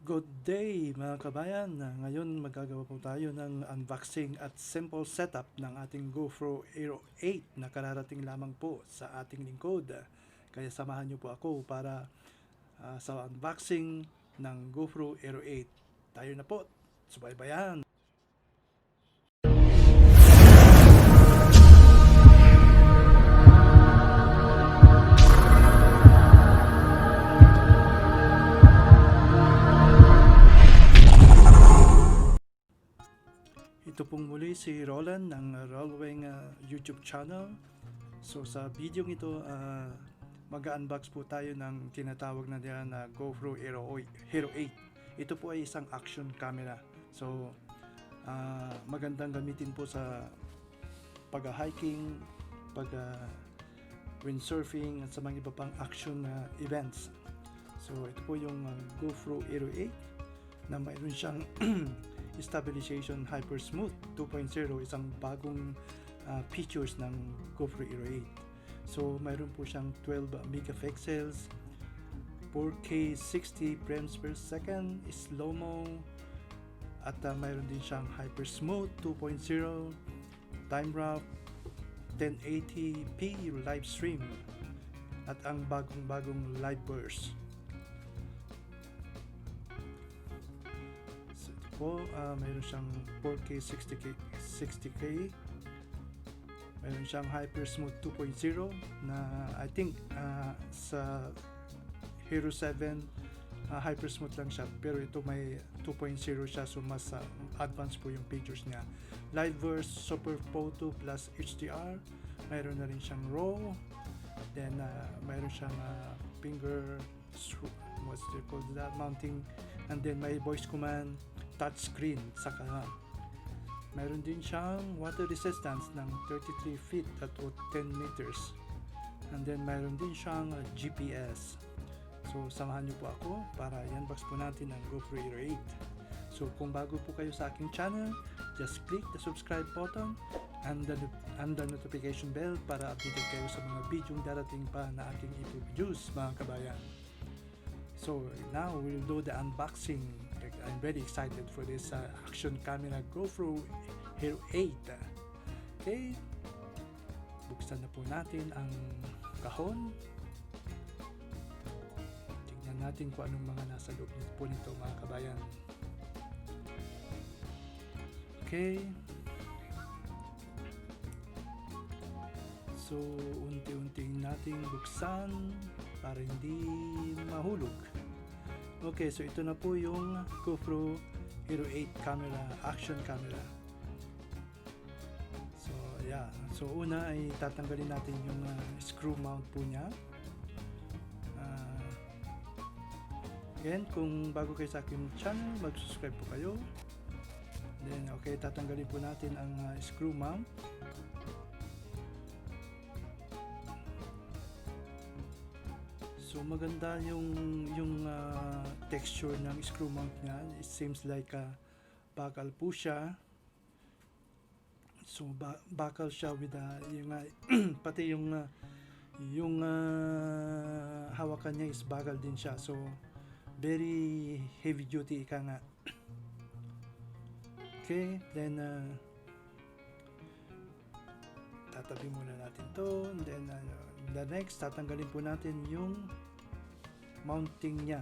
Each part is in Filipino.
Good day mga kabayan. Ngayon magagawa po tayo ng unboxing at simple setup ng ating GoPro Hero8 na kararating lamang po sa ating lingkod. Kaya samahan niyo po ako para sa unboxing ng GoPro Hero8. Tayo na po, subaybayan! Ito pong muli si Roland ng Rollwing YouTube channel. So sa video ito, mag-unbox po tayo ng tinatawag na nila na GoPro Hero8. Ito po ay isang action camera. So magandang gamitin po sa pag-hiking, windsurfing at sa mga iba pang action events. So ito po yung GoPro Hero8 na mayroon siyang stabilization hyper smooth 2.0, isang bagong features ng GoPro Hero8. So mayroon po siyang 12 megapixels, 4K 60 frames per second, slow-mo, at mayroon din siyang hyper smooth 2.0, time wrap, 1080p live stream, at ang bagong live burst. Mayroon siyang 4K 60K, mayroon siyang hyper smooth 2.0 na I think sa Hero 7 hyper smooth lang siya, pero ito may 2.0 siya, so mas advanced po yung pictures niya. Live burst, super photo plus HDR, mayroon na rin siyang raw, then mayroon siyang finger what's it called, that mounting, and then may voice command, touch screen, saka mayroon din siyang water resistance ng 33 feet at 10 meters, and then mayroon din siyang GPS. So samahan niyo po ako para i-unbox po natin ang GoPro Hero8. So kung bago po kayo sa aking channel, just click the subscribe button and the notification bell para updated kayo sa mga video darating pa na ating i-produce, mga kabayan. So now we'll do the unboxing. I'm very excited for this action camera GoPro Hero8. Okay, buksan na po natin ang kahon. Tingnan natin kung anong mga nasa loob po nito, mga kabayan. Okay, so unti-unting nating buksan para hindi mahulog. Okay, so ito na po yung GoPro Hero8 camera, action camera. So yeah, so una ay tatanggalin natin yung screw mount po niya. Again, kung bago kayo sa aking channel, mag-subscribe po kayo. Then okay, tatanggalin po natin ang screw mount. So maganda yung texture ng screw mount niya. It seems like bakal po siya. So bakal siya with yung pati yung hawakan niya is bakal din siya. So very heavy duty ika nga. Okay, then tatabi muna natin to, and then the next, tatanggalin po natin yung mounting niya.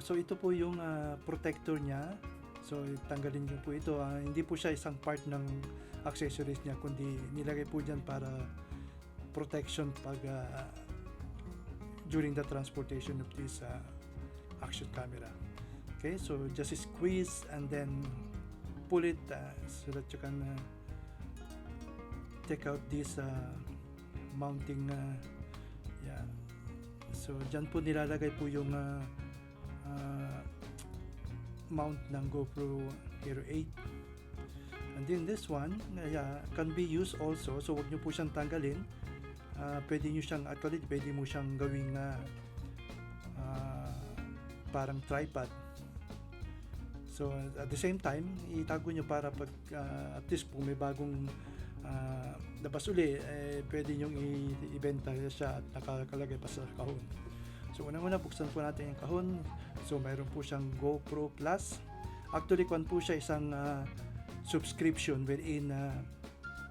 So ito po yung protector niya. So tanggalin niyo po ito. Hindi po siya isang part ng accessories niya, kundi nilagay po dyan para protection pag during the transportation of this action camera. Okay, so just squeeze and then pull it so that you can take out this mounting. Yeah, so dyan po nilalagay po yung mount ng GoPro Hero8. And then this one can be used also, so wag nyo po siyang tanggalin. Pwede nyo siyang, actually pwede mo siyang gawing parang tripod. So at the same time, itago nyo para pag at least po may bagong labas uli, pwede nyong ibenta siya at nakakalagay pa sa kahon. So unang-una, buksan po natin yung kahon. So mayroon po siyang GoPro Plus. Actually, kung po siya isang subscription wherein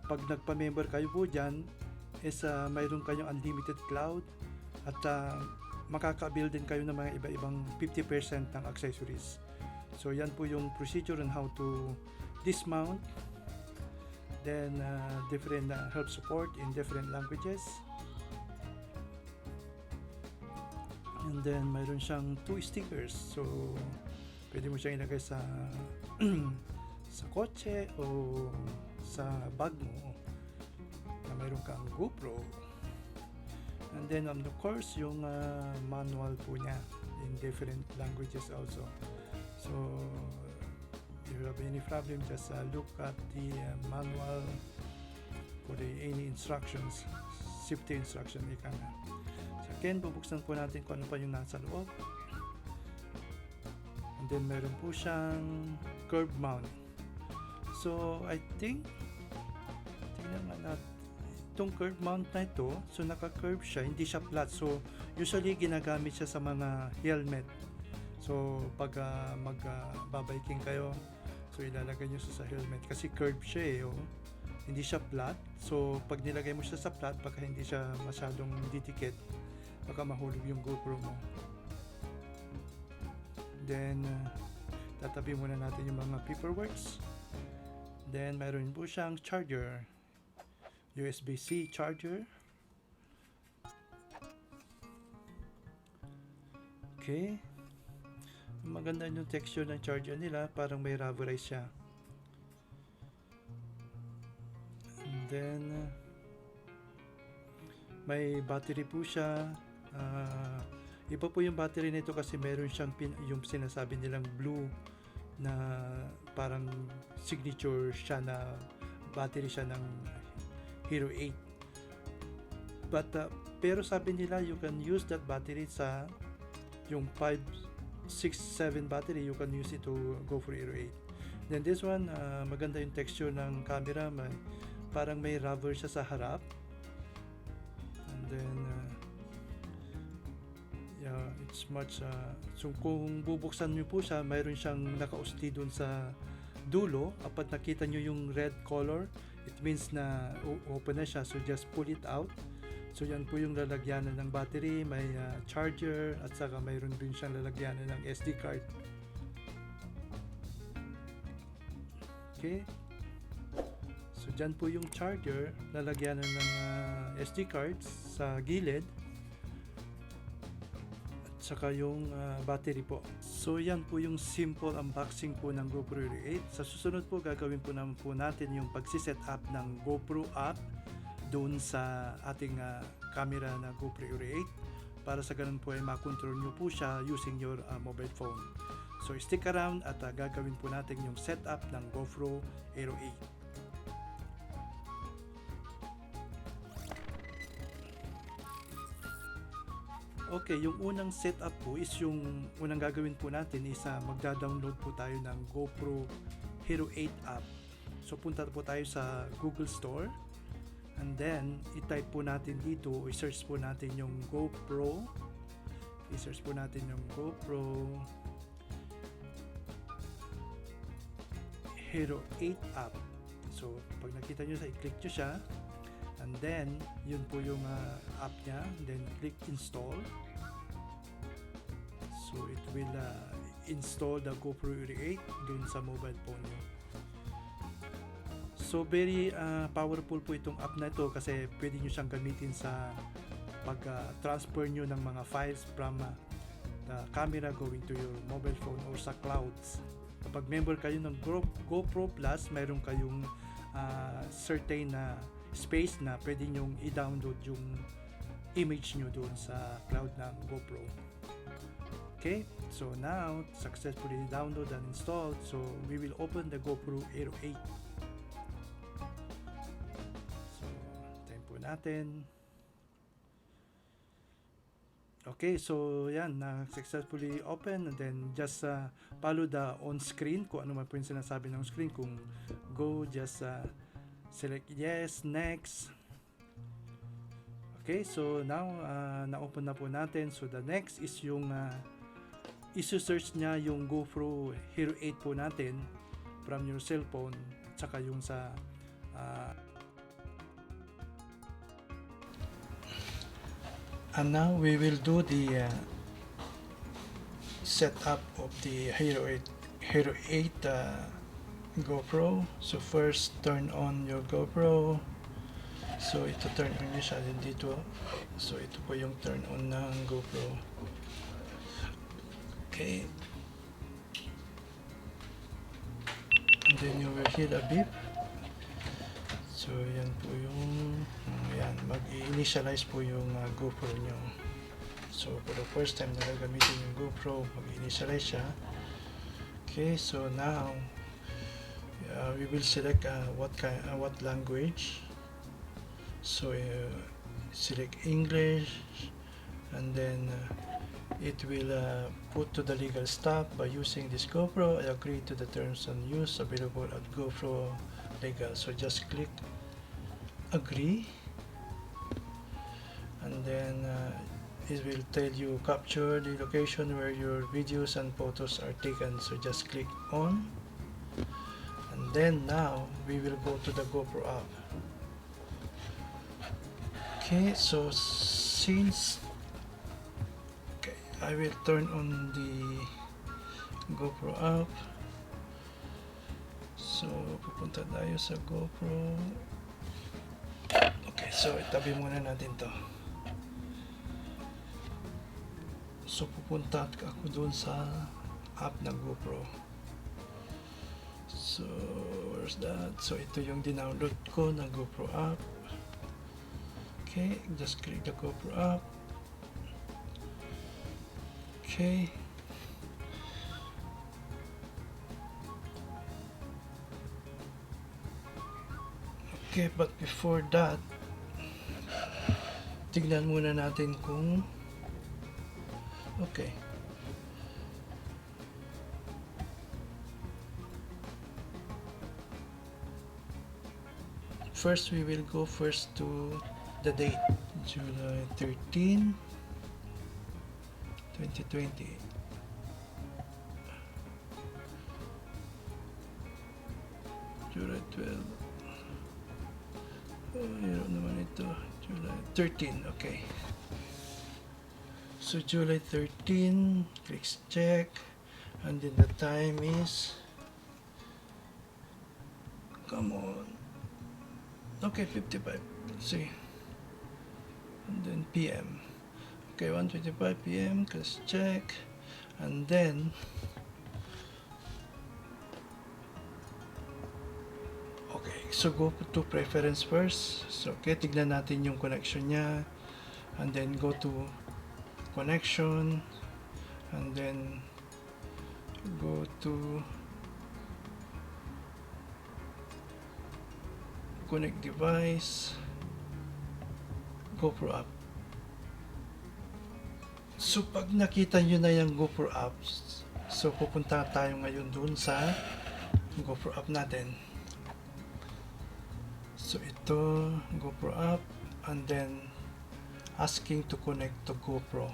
pag nagpa-member kayo po dyan is mayroon kayong unlimited cloud at makaka-avail din kayo ng mga iba-ibang 50% ng accessories. So yan po yung procedure on how to dismount. Then different help support in different languages. And then mayroon siyang 2 stickers. So pwede mo siyang ilagay sa sa kotse o sa bag mo na mayroon kang GoPro. And then of course yung manual po niya in different languages also. So if you have any problem, just look at the manual for any instructions, safety instruction ika nga. So again, bubuksan po natin kung ano pa yung nasa loob. And then meron po siyang curb mount. So I think tingnan nga natin itong curb mount na ito. So naka-curve siya, hindi siya flat. So usually ginagamit siya sa mga helmet. So pag magbabiking kayo, so ilalagay nyo siya sa helmet kasi curve siya eh, oh. Hindi siya flat. So pag nilagay mo siya sa flat, baka hindi siya masyadong didikit, baka mahulog yung GoPro mo. Then tatabi muna natin yung mga paperworks. Then mayroon po siyang charger, USB-C charger. Okay, maganda yung texture ng charger nila, parang may rubberized siya. And then may battery po siya. Iba po yung battery nito kasi meron siyang yung sinasabi nilang blue na parang signature siya na battery siya ng Hero 8. But pero sabi nila you can use that battery sa yung 5, 6, 7 battery, you can use it to GoPro Hero 8. Then this one, maganda yung texture ng camera, parang may rubber siya sa harap. And then yeah, it's much so kung bubuksan nyo po siya, mayroon siyang nakausli dun sa dulo. Kapag nakita nyo yung red color, it means na open na siya. So just pull it out. So yan po yung lalagyanan ng battery, may charger, at saka mayroon din siyang lalagyanan ng SD card. Okay, so dyan po yung charger, lalagyanan ng SD cards sa gilid, at saka yung battery po. So yan po yung simple unboxing po ng GoPro Hero 8. Sa susunod po, gagawin po naman po natin yung pagsiset up ng GoPro app doon sa ating camera na GoPro Hero 8, para sa ganun po ay makontrol nyo po siya using your mobile phone. So stick around at gagawin po natin yung setup ng GoPro Hero 8. Okay, yung unang setup po is yung unang gagawin po natin is magda-download po tayo ng GoPro Hero8 App. So punta po tayo sa Google Store, and then i-type po natin dito, i-search po natin yung GoPro, i-search po natin yung GoPro Hero8 App. So pag nakita nyo, i-click nyo siya, and then yun po yung app nya, then click install. So it will install the GoPro Hero 8 dun sa mobile phone nyo. So very powerful po itong app na ito kasi pwede nyo siyang gamitin sa pag-transfer nyo ng mga files from the camera going to your mobile phone or sa clouds. Kapag member kayo ng GoPro Plus, mayroon kayong certain na space na pwede nyong i-download yung image nyo doon sa cloud ng GoPro. Okay, so now successfully download and installed. So we will open the GoPro Hero 8. So time po natin. Okay, so yan, na successfully open, and then just follow the on screen, kung ano man po yung sinasabi ng screen. Kung go, just select yes, next. Okay, so now na-open na po natin. So the next is yung isu-search niya yung GoPro Hero 8 po natin from your cellphone, tsaka yung sa and now we will do the setup of the Hero 8 GoPro. So first, turn on your GoPro. So ito, turn on niya siya dito. So ito po yung turn on ng GoPro. Okay. And then you will hear a beep. So yan po yung mag-initialize po yung GoPro nyo. So for the first time na gagamitin yung GoPro, mag-initialize siya. Okay, so now we will select what language. So select English, and then it will put to the legal stop by using this GoPro. I agree to the terms and use available at GoPro legal. So just click agree, and then it will tell you capture the location where your videos and photos are taken. So just click on, and then now we will go to the GoPro app. Okay, so I will turn on the GoPro app. So pupunta tayo sa GoPro. Okay, so itabi muna natin to. So pupunta ako doon sa app ng GoPro. So where's that? So ito yung dinownload ko na GoPro app. Okay, just click the GoPro app. Okay. Okay, but before that, tignan muna natin kung okay. First, we will go first to the date, July 13, 2020. July 12. Oh, meron naman ito. July 13, okay. So July 13, click check, and then the time is, come on, okay, 55, let's see. And then PM, okay, 1:25 PM, let's check, and then okay, so go to preference first. So okay, tignan natin yung connection niya, and then go to connection, and then go to connect device, GoPro app. So pag nakita nyo na yung GoPro apps, so pupunta tayo ngayon dun sa GoPro app natin. So ito, GoPro app, and then asking to connect to GoPro.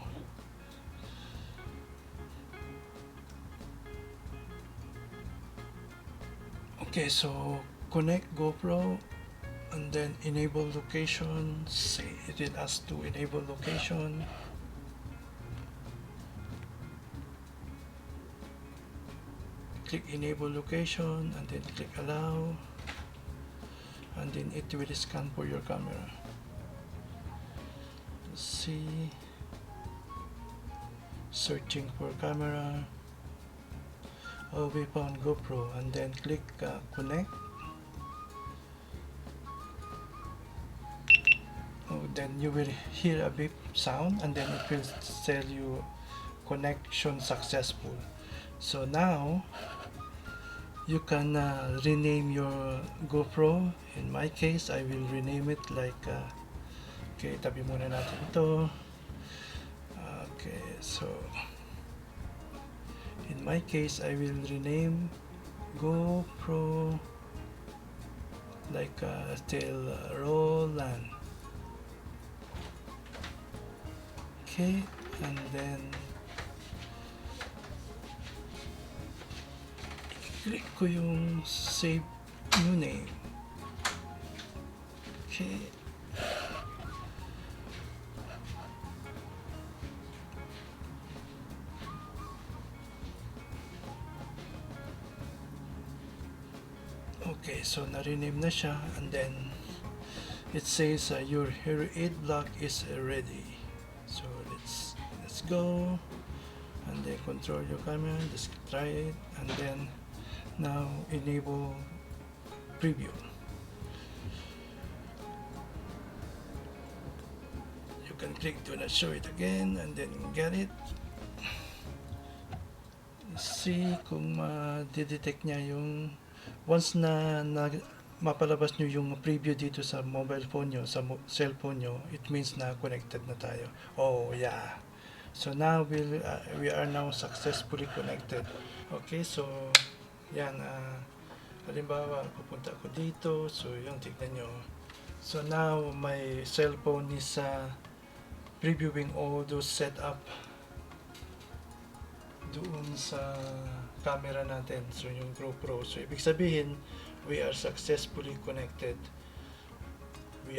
Okay, so connect GoPro, and then enable location. Say it will ask to enable location. Click enable location, and then click allow, and then it will scan for your camera. Let's see, searching for camera. Oh, we found GoPro, and then click connect. Oh, then you will hear a beep sound, and then it will tell you connection successful. So now you can rename your GoPro. In my case, I will rename it like okay, tabi muna natin ito. Okay, so in my case, I will rename GoPro like still Roland. Okay, and then click ko yung save new name. Okay. Okay, so na-rename na siya, and then it says your Hero8 block is ready. So let's go, and then control your camera, just try it, and then now enable preview. You can click do not show it again, and then get it. See kung ma-detect niya yung once na mapalabas nyo yung preview dito sa mobile phone nyo, sa cellphone nyo, it means na connected na tayo. Oh yeah, so now we are now successfully connected. Okay, so yan, halimbawa pupunta ako dito, so yung tignan nyo, so now my cellphone is previewing all those setup doon sa camera natin, so yung GoPro. So ibig sabihin we are successfully connected. We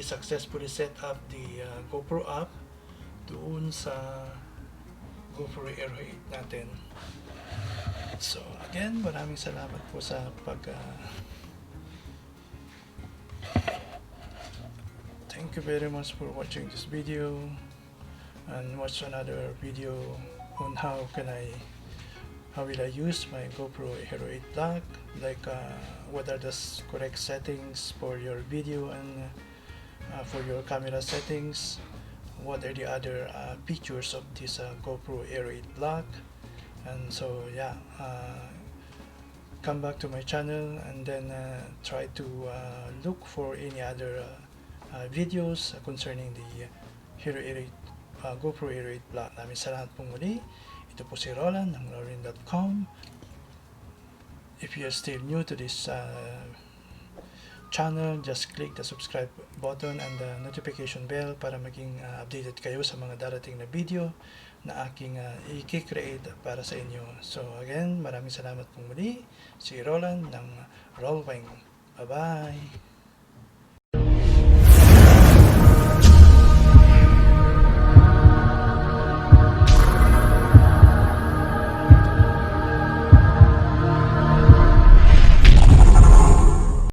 successfully set up the GoPro app doon sa GoPro Hero8 natin. So again, maraming salamat po sa thank you very much for watching this video, and watch another video on how will I use my GoPro Hero8 block, like what are the correct settings for your video and for your camera settings, what are the other features of this GoPro Hero8 block. And so yeah, come back to my channel, and then try to look for any other videos concerning the GoPro Hero8 block. Maraming salamat pong muli. Ito po si Roland ng roland.com. If you are still new to this channel, just click the subscribe button and the notification bell para maging updated kayo sa mga darating na video na aking i-create para sa inyo. So again, maraming salamat pong muli. Si Roland ng Rollwing. Bye-bye!